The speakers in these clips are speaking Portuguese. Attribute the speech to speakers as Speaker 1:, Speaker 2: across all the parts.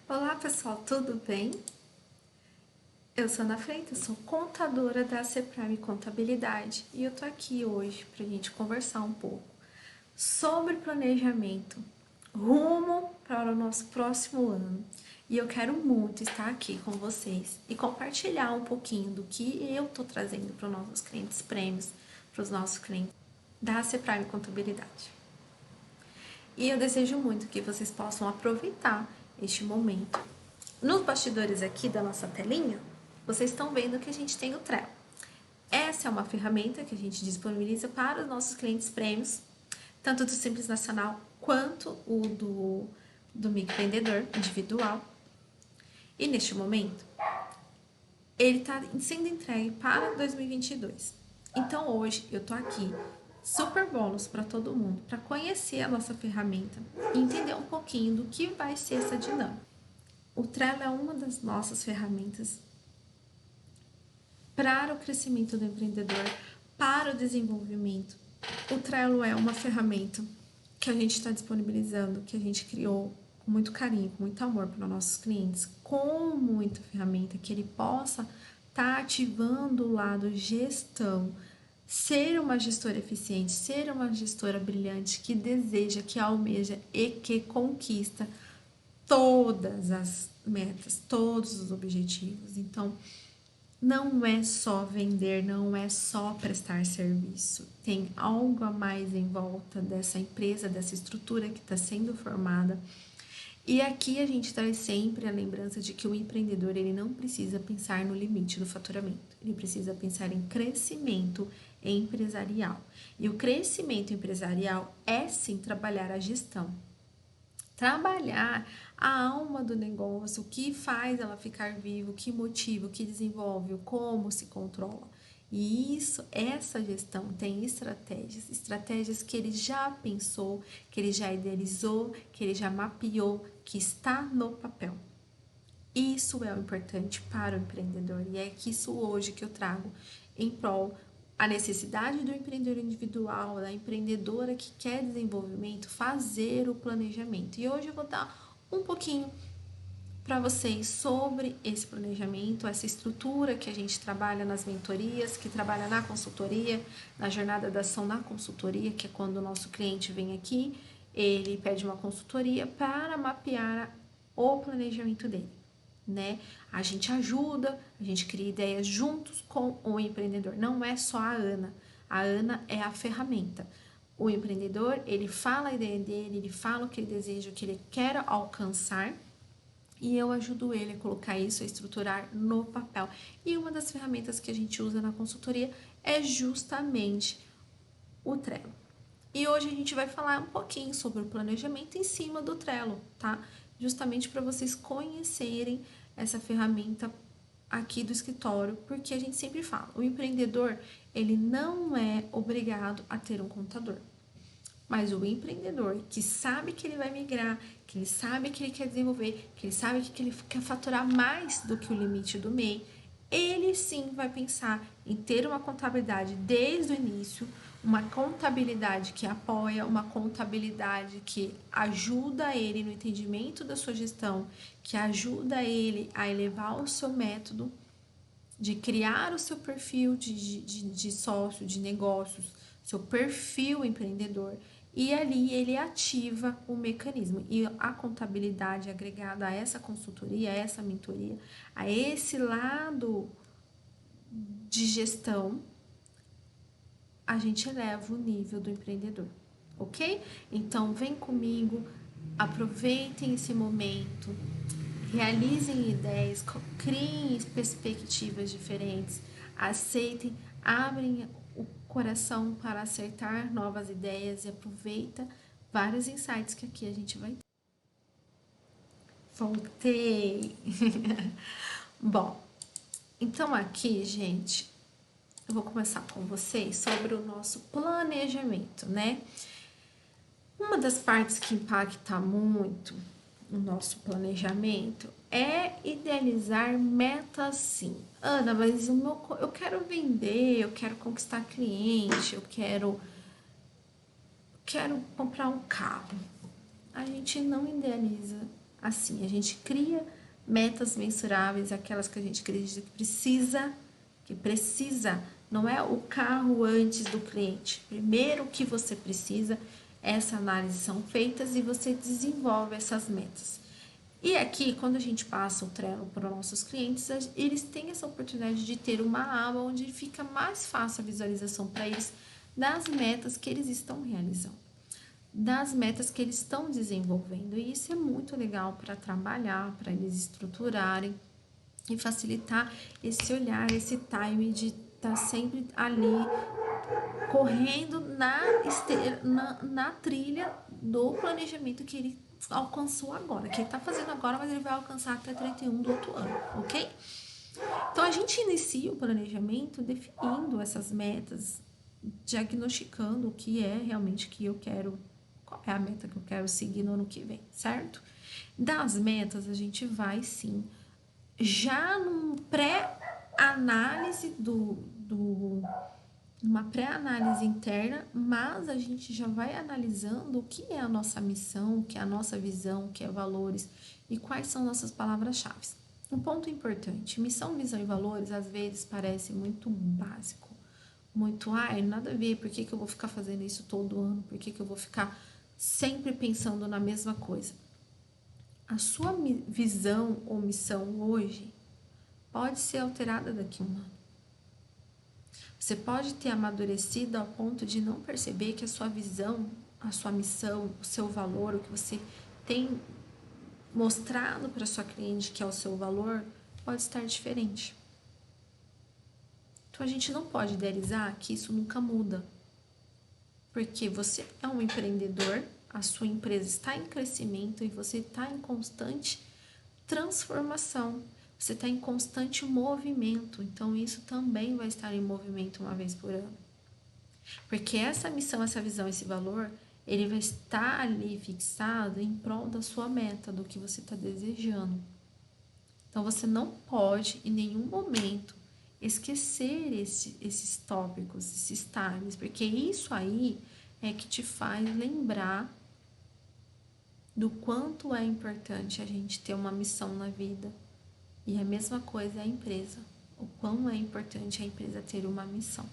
Speaker 1: Olá pessoal, tudo bem? Eu sou Ana Freitas, sou contadora da CPRIME Contabilidade e eu tô aqui hoje para a gente conversar um pouco sobre planejamento rumo para o nosso próximo ano. E eu quero muito estar aqui com vocês e compartilhar um pouquinho do que eu tô trazendo para os nossos clientes prêmios, para os nossos clientes da CPRIME Contabilidade. E eu desejo muito que vocês possam aproveitar este momento. Nos bastidores aqui da nossa telinha, vocês estão vendo que a gente tem o Trello. Essa é uma ferramenta que a gente disponibiliza para os nossos clientes prêmios, tanto do Simples Nacional quanto o do microempreendedor individual. E neste momento, ele está sendo entregue para 2022. Então hoje eu tô aqui super bônus para todo mundo, para conhecer a nossa ferramenta e entender um pouquinho do que vai ser essa dinâmica. O Trello é uma das nossas ferramentas para o crescimento do empreendedor, para o desenvolvimento. O Trello é uma ferramenta que a gente está disponibilizando, que a gente criou com muito carinho, com muito amor para os nossos clientes, com muita ferramenta que ele possa estar ativando o lado gestão, ser uma gestora eficiente, ser uma gestora brilhante que deseja, que almeja e que conquista todas as metas, todos os objetivos. Então, não é só vender, não é só prestar serviço. Tem algo a mais em volta dessa empresa, dessa estrutura que está sendo formada. E aqui a gente traz sempre a lembrança de que o empreendedor ele não precisa pensar no limite do faturamento, ele precisa pensar em crescimento empresarial. E o crescimento empresarial é sim trabalhar a gestão, trabalhar a alma do negócio, o que faz ela ficar viva, o que motiva, o que desenvolve, como se controla. E isso, essa gestão tem estratégias que ele já pensou, que ele já idealizou, que ele já mapeou, que está no papel. Isso é o importante para o empreendedor e é que isso hoje que eu trago em prol a necessidade do empreendedor individual, da empreendedora que quer desenvolvimento, fazer o planejamento. E hoje eu vou dar um pouquinho para vocês sobre esse planejamento, essa estrutura que a gente trabalha nas mentorias, que trabalha na consultoria, na jornada da ação na consultoria, que é quando o nosso cliente vem aqui, ele pede uma consultoria para mapear o planejamento dele. Né? A gente ajuda, a gente cria ideias juntos com o empreendedor. Não é só a Ana. A Ana é a ferramenta. O empreendedor, ele fala a ideia dele, ele fala o que ele deseja, o que ele quer alcançar, e eu ajudo ele a colocar isso, a estruturar no papel. E uma das ferramentas que a gente usa na consultoria é justamente o Trello. E hoje a gente vai falar um pouquinho sobre o planejamento em cima do Trello, tá? Justamente para vocês conhecerem essa ferramenta aqui do escritório, porque a gente sempre fala, o empreendedor, ele não é obrigado a ter um contador. Mas o empreendedor que sabe que ele vai migrar, que ele sabe que ele quer desenvolver, que ele sabe que ele quer faturar mais do que o limite do MEI, ele sim vai pensar em ter uma contabilidade desde o início, uma contabilidade que apoia, uma contabilidade que ajuda ele no entendimento da sua gestão, que ajuda ele a elevar o seu método, de criar o seu perfil de sócio, de negócios, seu perfil empreendedor, e ali ele ativa o mecanismo. E a contabilidade agregada a essa consultoria, a essa mentoria, a esse lado de gestão, a gente eleva o nível do empreendedor, ok? Então vem comigo, aproveitem esse momento, realizem ideias, criem perspectivas diferentes, aceitem, abrem o coração para acertar novas ideias e aproveita vários insights que aqui a gente vai ter. Voltei! Bom, então aqui, gente, eu vou começar com vocês sobre o nosso planejamento, né? Uma das partes que impacta muito o nosso planejamento é idealizar metas, sim. Ana, mas eu quero vender, eu quero conquistar cliente, eu quero comprar um carro. A gente não idealiza assim, a gente cria metas mensuráveis, aquelas que a gente acredita que precisa, não é o carro antes do cliente. Primeiro o que você precisa, essa análise são feitas e você desenvolve essas metas. E aqui, quando a gente passa o Trello para os nossos clientes, eles têm essa oportunidade de ter uma aba onde fica mais fácil a visualização para eles das metas que eles estão realizando, das metas que eles estão desenvolvendo. E isso é muito legal para trabalhar, para eles estruturarem e facilitar esse olhar, esse time de estar sempre ali correndo na trilha do planejamento que ele alcançou agora, que ele tá fazendo agora, mas ele vai alcançar até 31 do outro ano, ok? Então, a gente inicia o planejamento definindo essas metas, diagnosticando o que é realmente que eu quero, qual é a meta que eu quero seguir no ano que vem, certo? Das metas, a gente vai, sim, já num pré-análise uma pré-análise interna, mas a gente já vai analisando o que é a nossa missão, o que é a nossa visão, o que é valores e quais são nossas palavras-chave. Um ponto importante, missão, visão e valores às vezes parece muito básico, muito, nada a ver, por que eu vou ficar fazendo isso todo ano, por que eu vou ficar sempre pensando na mesma coisa? A sua visão ou missão hoje pode ser alterada daqui a um ano. Você pode ter amadurecido ao ponto de não perceber que a sua visão, a sua missão, o seu valor, o que você tem mostrado para sua cliente que é o seu valor, pode estar diferente. Então a gente não pode idealizar que isso nunca muda. Porque você é um empreendedor, a sua empresa está em crescimento e você está em constante transformação. Você está em constante movimento, então isso também vai estar em movimento uma vez por ano. Porque essa missão, essa visão, esse valor, ele vai estar ali fixado em prol da sua meta, do que você está desejando. Então você não pode em nenhum momento esquecer esses tópicos, esses times, porque isso aí é que te faz lembrar do quanto é importante a gente ter uma missão na vida. E a mesma coisa é a empresa. O quão é importante a empresa ter uma missão.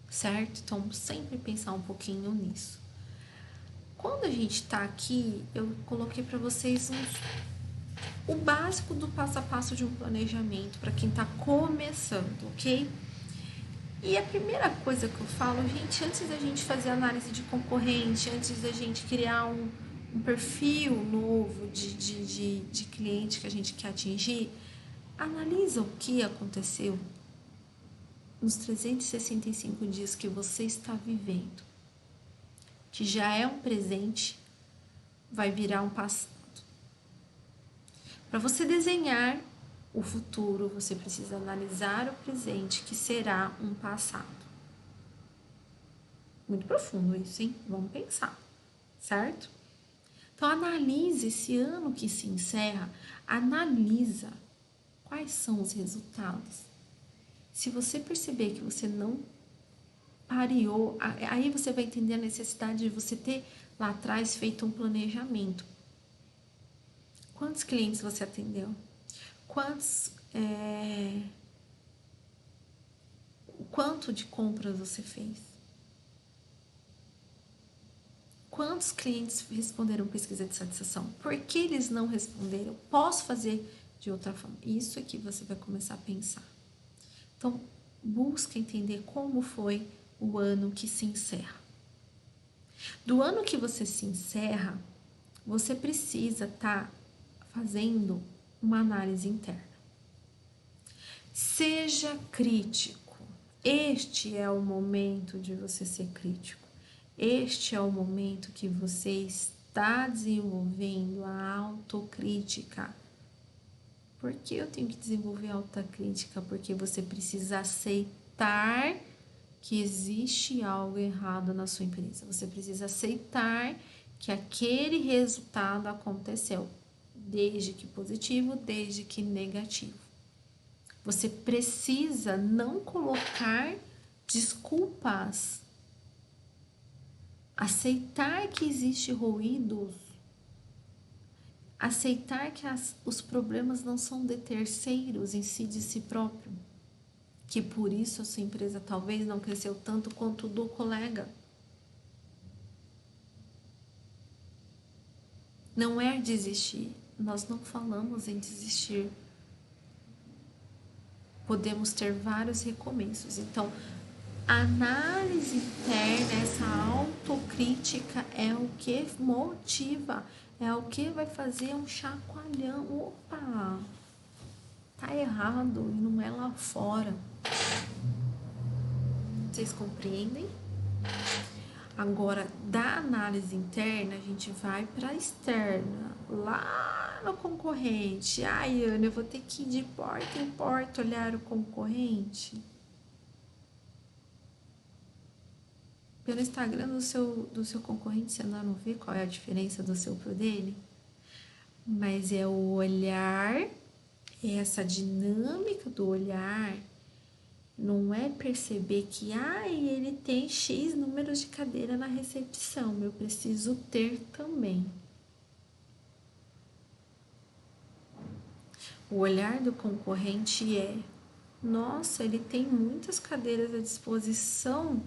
Speaker 1: Certo? Então, sempre pensar um pouquinho nisso. Quando a gente tá aqui, eu coloquei para vocês o básico do passo a passo de um planejamento para quem tá começando, ok? E a primeira coisa que eu falo, gente, antes da gente fazer análise de concorrente, antes da gente criar um perfil novo de cliente que a gente quer atingir, analisa o que aconteceu nos 365 dias que você está vivendo, que já é um presente, vai virar um passado. Para você desenhar o futuro, você precisa analisar o presente, que será um passado. Muito profundo isso, hein? Vamos pensar, certo? Então, analise esse ano que se encerra, analisa quais são os resultados. Se você perceber que você não pareou, aí você vai entender a necessidade de você ter lá atrás feito um planejamento. Quantos clientes você atendeu? Quanto de compras você fez? Quantos clientes responderam pesquisa de satisfação? Por que eles não responderam? Posso fazer de outra forma? Isso aqui você vai começar a pensar. Então, busca entender como foi o ano que se encerra. Do ano que você se encerra, você precisa estar fazendo uma análise interna. Seja crítico. Este é o momento de você ser crítico. Este é o momento que você está desenvolvendo a autocrítica. Por que eu tenho que desenvolver a autocrítica? Porque você precisa aceitar que existe algo errado na sua empresa. Você precisa aceitar que aquele resultado aconteceu, desde que positivo, desde que negativo. Você precisa não colocar desculpas. Aceitar que existe ruídos Aceitar que os problemas não são de terceiros, em si de si próprio. Que por isso a sua empresa talvez não cresceu tanto quanto do colega. Não é desistir. Nós não falamos em desistir. Podemos ter vários recomeços. Então, a análise interna, essa autocrítica é o que motiva, é o que vai fazer um chacoalhão. Opa, tá errado e não é lá fora. Vocês compreendem? Agora, da análise interna, a gente vai para a externa, lá no concorrente. Ai, Ana, eu vou ter que ir de porta em porta olhar o concorrente. Pelo Instagram do seu concorrente, você ainda não vê qual é a diferença do seu pro dele? Mas é o olhar, é essa dinâmica do olhar. Não é perceber que ele tem X números de cadeira na recepção, eu preciso ter também. O olhar do concorrente é: nossa, ele tem muitas cadeiras à disposição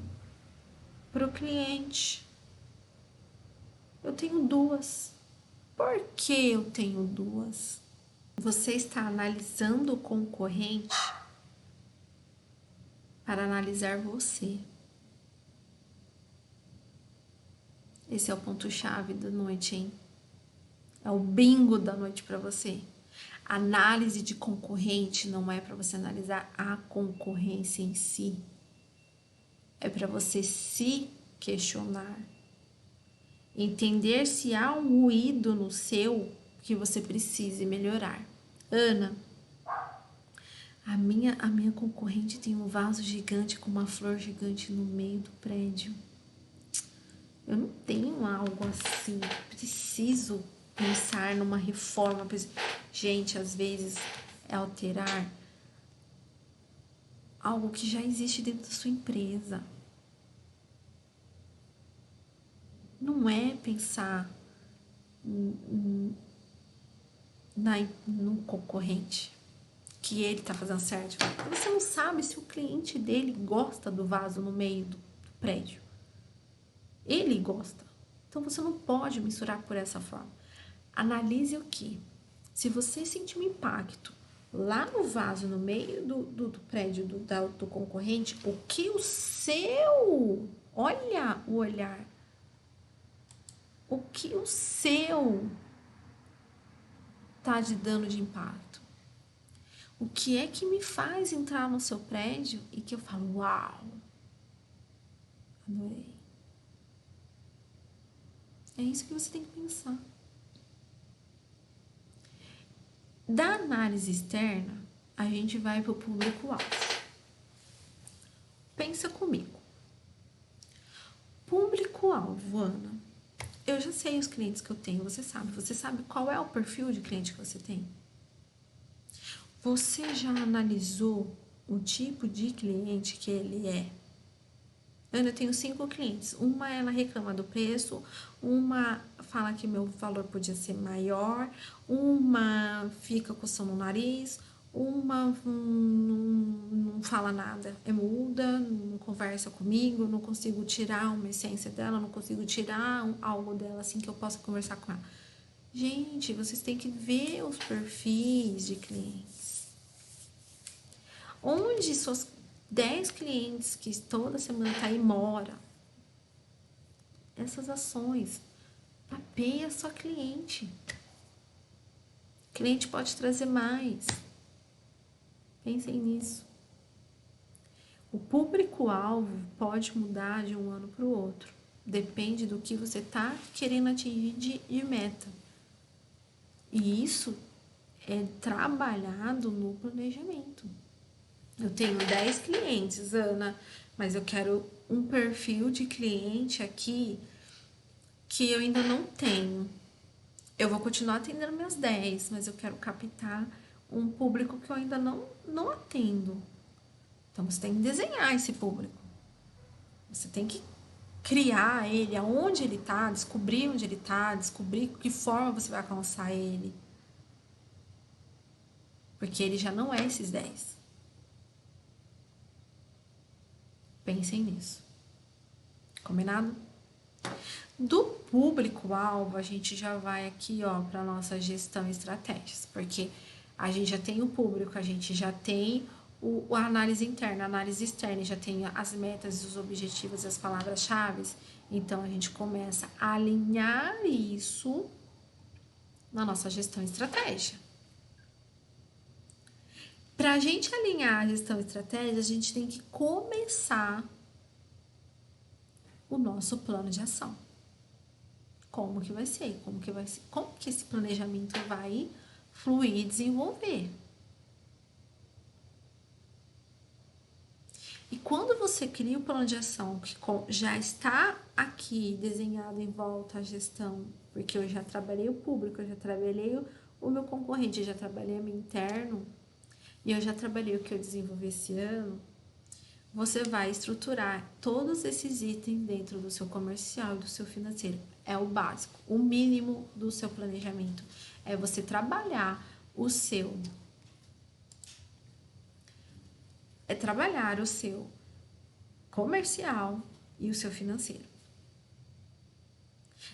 Speaker 1: para o cliente. Eu tenho 2. Por que eu tenho 2? Você está analisando o concorrente para analisar você. Esse é o ponto-chave da noite, hein? É o bingo da noite para você. Análise de concorrente não é para você analisar a concorrência em si. É para você se questionar. Entender se há um ruído no seu que você precise melhorar. Ana, a minha concorrente tem um vaso gigante com uma flor gigante no meio do prédio. Eu não tenho algo assim. Preciso pensar numa reforma. Gente, às vezes é alterar algo que já existe dentro da sua empresa. Não é pensar no concorrente, que ele tá fazendo certo. Você não sabe se o cliente dele gosta do vaso no meio do prédio. Ele gosta. Então você não pode mensurar por essa forma. Analise o que? Se você sentir um impacto lá no vaso, no meio do prédio do concorrente, o que o seu, olha o olhar, o que o seu tá te dando de impacto? O que é que me faz entrar no seu prédio e que eu falo, uau, adorei. É isso que você tem que pensar. Da análise externa, a gente vai para o público-alvo. Pensa comigo. Público-alvo, Ana. Eu já sei os clientes que eu tenho, você sabe. Você sabe qual é o perfil de cliente que você tem? Você já analisou o tipo de cliente que ele é? Ana, eu tenho 5 clientes. Uma, ela reclama do preço. Uma fala que meu valor podia ser maior. Uma fica coçando o nariz. Uma não fala nada, é muda, não conversa comigo, não consigo tirar uma essência dela, não consigo tirar algo dela assim que eu possa conversar com ela. Gente, vocês têm que ver os perfis de clientes. Onde suas 10 clientes que toda semana tá aí mora, essas ações, mapeia a sua cliente. O cliente pode trazer mais. Pensem nisso. O público-alvo pode mudar de um ano para o outro. Depende do que você está querendo atingir de meta. E isso é trabalhado no planejamento. Eu tenho 10 clientes, Ana, mas eu quero um perfil de cliente aqui que eu ainda não tenho. Eu vou continuar atendendo meus 10, mas eu quero captar um público que eu ainda não atendo. Então, você tem que desenhar esse público. Você tem que criar ele, aonde ele tá, descobrir onde ele tá, descobrir que forma você vai alcançar ele. Porque ele já não é esses 10. Pensem nisso. Combinado? Do público-alvo, a gente já vai aqui, ó, para nossa gestão e estratégias, porque a gente já tem o público, a gente já tem a análise interna, a análise externa, já tem as metas, os objetivos, as palavras-chave. Então, a gente começa a alinhar isso na nossa gestão e estratégia. Para a gente alinhar a gestão e estratégia, a gente tem que começar o nosso plano de ação. Como que vai ser? Como que esse planejamento vai fluir e desenvolver? E quando você cria o plano de ação que já está aqui desenhado em volta à gestão, porque eu já trabalhei o público, eu já trabalhei o meu concorrente, eu já trabalhei o meu interno, e eu já trabalhei o que eu desenvolvi esse ano, você vai estruturar todos esses itens dentro do seu comercial e do seu financeiro. É o básico, o mínimo do seu planejamento. É você trabalhar o seu comercial e o seu financeiro.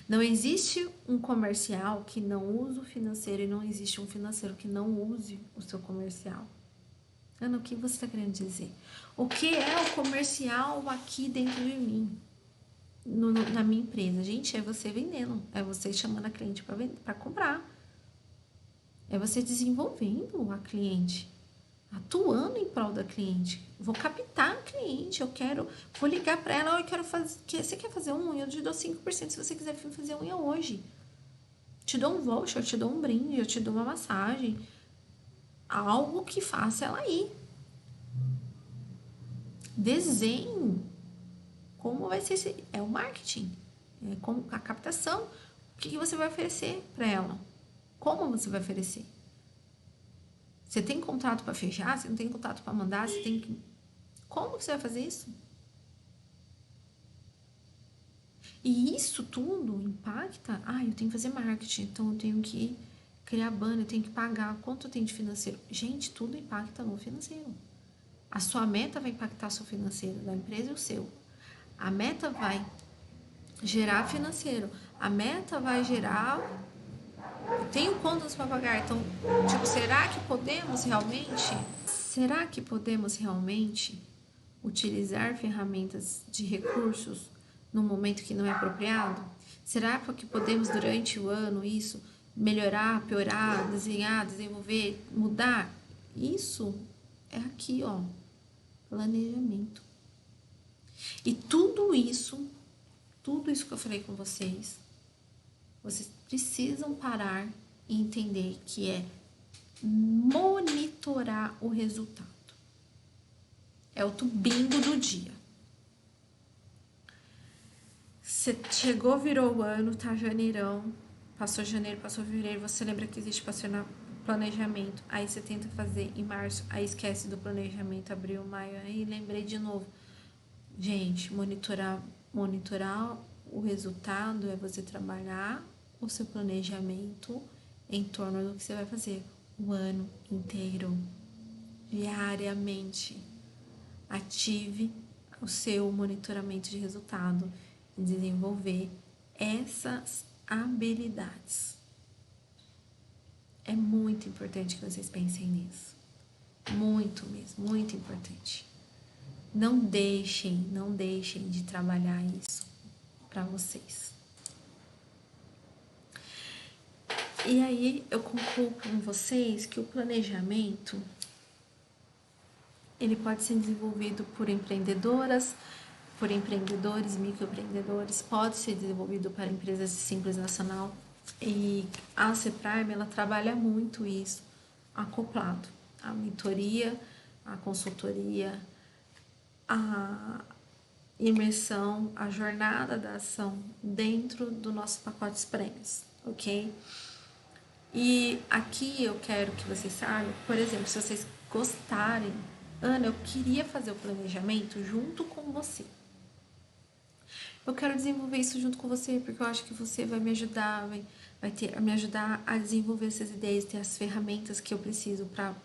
Speaker 1: Não existe um comercial que não use o financeiro e não existe um financeiro que não use o seu comercial. Ana, o que você está querendo dizer? O que é o comercial aqui dentro de mim? Na minha empresa? Gente, é você vendendo. É você chamando a cliente para comprar. É você desenvolvendo a cliente. Atuando em prol da cliente. Vou captar a cliente. Vou ligar para ela. Eu quero fazer. Você quer fazer unha? Eu te dou 5% se você quiser fazer unha hoje. Te dou um voucher, eu te dou um brinde, eu te dou uma massagem. Algo que faça ela ir. Desenhe como vai ser é o marketing, é como a captação. O que você vai oferecer para ela? Como você vai oferecer? Você tem contrato para fechar? Você não tem contrato para mandar? Você tem que... Como você vai fazer isso? E isso tudo impacta. Eu tenho que fazer marketing, então eu tenho que criar banner, eu tenho que pagar. Quanto eu tenho de financeiro? Gente, tudo impacta no financeiro. A sua meta vai impactar o seu financeiro, da empresa e o seu. A meta vai gerar financeiro. A meta vai gerar... Eu tenho contas para pagar. Então, será que podemos realmente utilizar ferramentas de recursos no momento que não é apropriado? Será que podemos, durante o ano, melhorar, piorar, desenhar, desenvolver, mudar? Isso é aqui, ó, planejamento. E tudo isso que eu falei com vocês precisam parar e entender que é monitorar o resultado. É o bingo do dia. Você chegou, virou o ano, tá janeirão, passou janeiro, passou fevereiro, você lembra que existe planejamento, aí você tenta fazer em março, aí esquece do planejamento, abril, maio, aí lembrei de novo. Gente, monitorar o resultado é você trabalhar o seu planejamento em torno do que você vai fazer o ano inteiro, diariamente. Ative o seu monitoramento de resultado e desenvolver essas habilidades. É muito importante que vocês pensem nisso. Muito mesmo, muito importante. Não deixem de trabalhar isso para vocês. E aí eu concluo com vocês que o planejamento ele pode ser desenvolvido por empreendedoras, por empreendedores, microempreendedores, pode ser desenvolvido para empresas de Simples Nacional. E a CEPRIME, ela trabalha muito isso, acoplado. A mentoria, a consultoria, a imersão, a jornada da ação dentro do nosso pacote prêmios, ok? E aqui eu quero que vocês saibam, por exemplo, se vocês gostarem, Ana, eu queria fazer o planejamento junto com você. Eu quero desenvolver isso junto com você, porque eu acho que você vai me ajudar, me ajudar a desenvolver essas ideias, ter as ferramentas que eu preciso para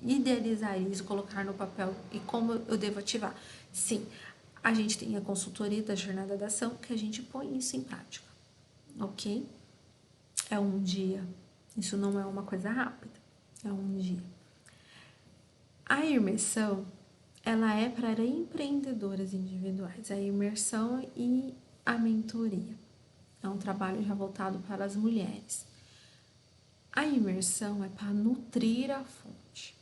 Speaker 1: idealizar isso, colocar no papel e como eu devo ativar. Sim, a gente tem a consultoria da Jornada da Ação, que a gente põe isso em prática, ok? É um dia, isso não é uma coisa rápida, é um dia. A imersão, ela é para empreendedoras individuais, a imersão e a mentoria. É um trabalho já voltado para as mulheres. A imersão é para nutrir a fonte,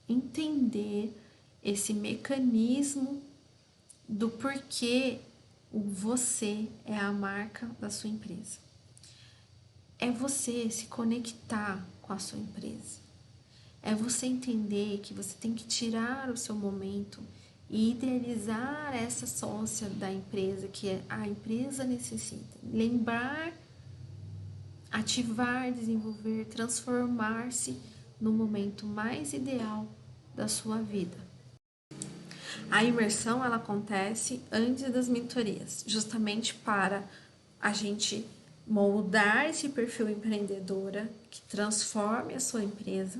Speaker 1: entender esse mecanismo do porquê o você é a marca da sua empresa. É você se conectar com a sua empresa. É você entender que você tem que tirar o seu momento e idealizar essa sócia da empresa que a empresa necessita. Lembrar, ativar, desenvolver, transformar-se no momento mais ideal da sua vida. A imersão ela acontece antes das mentorias, justamente para a gente moldar esse perfil empreendedora que transforme a sua empresa,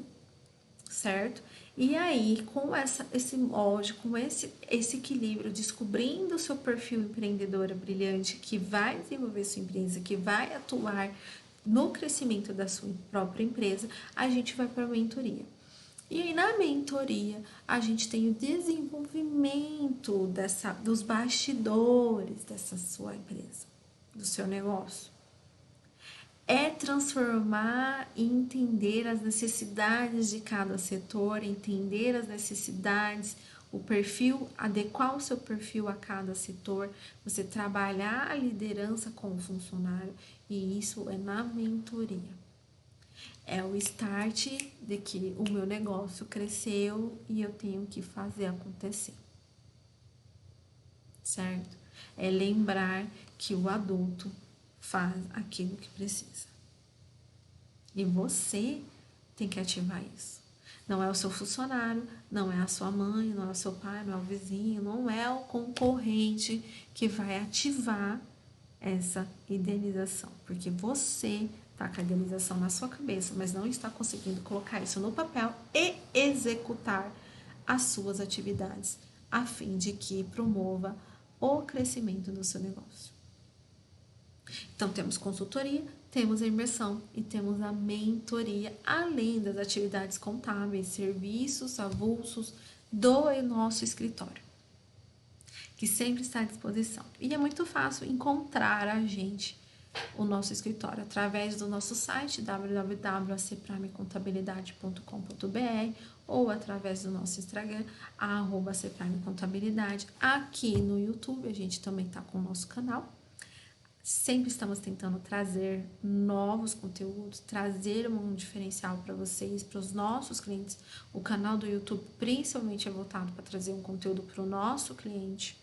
Speaker 1: certo? E aí, com esse molde, com esse equilíbrio, descobrindo o seu perfil empreendedora brilhante, que vai desenvolver sua empresa, que vai atuar no crescimento da sua própria empresa, a gente vai para a mentoria. E aí, na mentoria, a gente tem o desenvolvimento dos bastidores dessa sua empresa, do seu negócio. É transformar e entender as necessidades de cada setor, entender as necessidades, o perfil, adequar o seu perfil a cada setor, você trabalhar a liderança com o funcionário, e isso é na mentoria. É o start de que o meu negócio cresceu e eu tenho que fazer acontecer. Certo? É lembrar que o adulto faz aquilo que precisa. E você tem que ativar isso. Não é o seu funcionário, não é a sua mãe, não é o seu pai, não é o vizinho, não é o concorrente que vai ativar essa idealização. Porque você está com a idealização na sua cabeça, mas não está conseguindo colocar isso no papel e executar as suas atividades, a fim de que promova o crescimento do seu negócio. Então, temos consultoria, temos a imersão e temos a mentoria, além das atividades contábeis, serviços avulsos do nosso escritório, que sempre está à disposição. E é muito fácil encontrar a gente, o nosso escritório, através do nosso site www.acprimecontabilidade.com.br ou através do nosso Instagram, @acprimecontabilidade. Aqui no YouTube, a gente também está com o nosso canal. Sempre estamos tentando trazer novos conteúdos, trazer um diferencial para vocês, para os nossos clientes. O canal do YouTube principalmente é voltado para trazer um conteúdo para o nosso cliente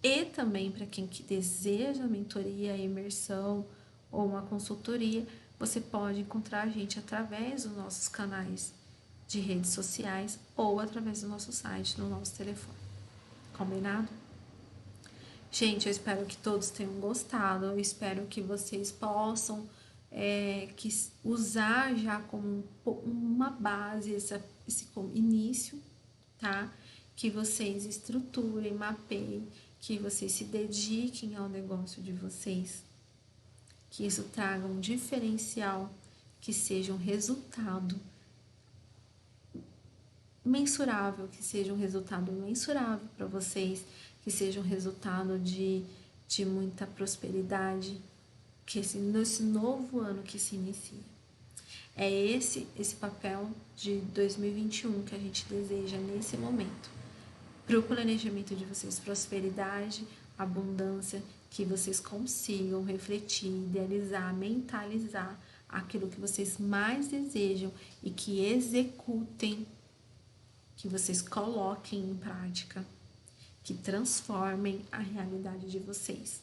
Speaker 1: e também para quem que deseja mentoria, imersão ou uma consultoria. Você pode encontrar a gente através dos nossos canais de redes sociais ou através do nosso site, no nosso telefone. Combinado? Gente, eu espero que todos tenham gostado, eu espero que vocês possam usar já como uma base esse início, tá? Que vocês estruturem, mapeiem, que vocês se dediquem ao negócio de vocês, que isso traga um diferencial, que seja um resultado mensurável, que seja um resultado mensurável para vocês, que seja um resultado de muita prosperidade, que nesse novo ano que se inicia. É esse papel de 2021 que a gente deseja nesse momento. Para o planejamento de vocês, prosperidade, abundância, que vocês consigam refletir, idealizar, mentalizar aquilo que vocês mais desejam e que executem, que vocês coloquem em prática, que transformem a realidade de vocês.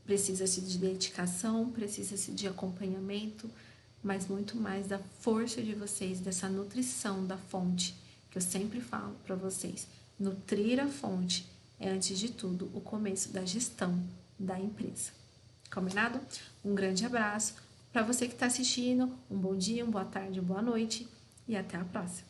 Speaker 1: Precisa-se de dedicação, precisa-se de acompanhamento, mas muito mais da força de vocês, dessa nutrição da fonte, que eu sempre falo para vocês. Nutrir a fonte é, antes de tudo, o começo da gestão da empresa. Combinado? Um grande abraço. Para você que está assistindo, um bom dia, uma boa tarde, uma boa noite e até a próxima.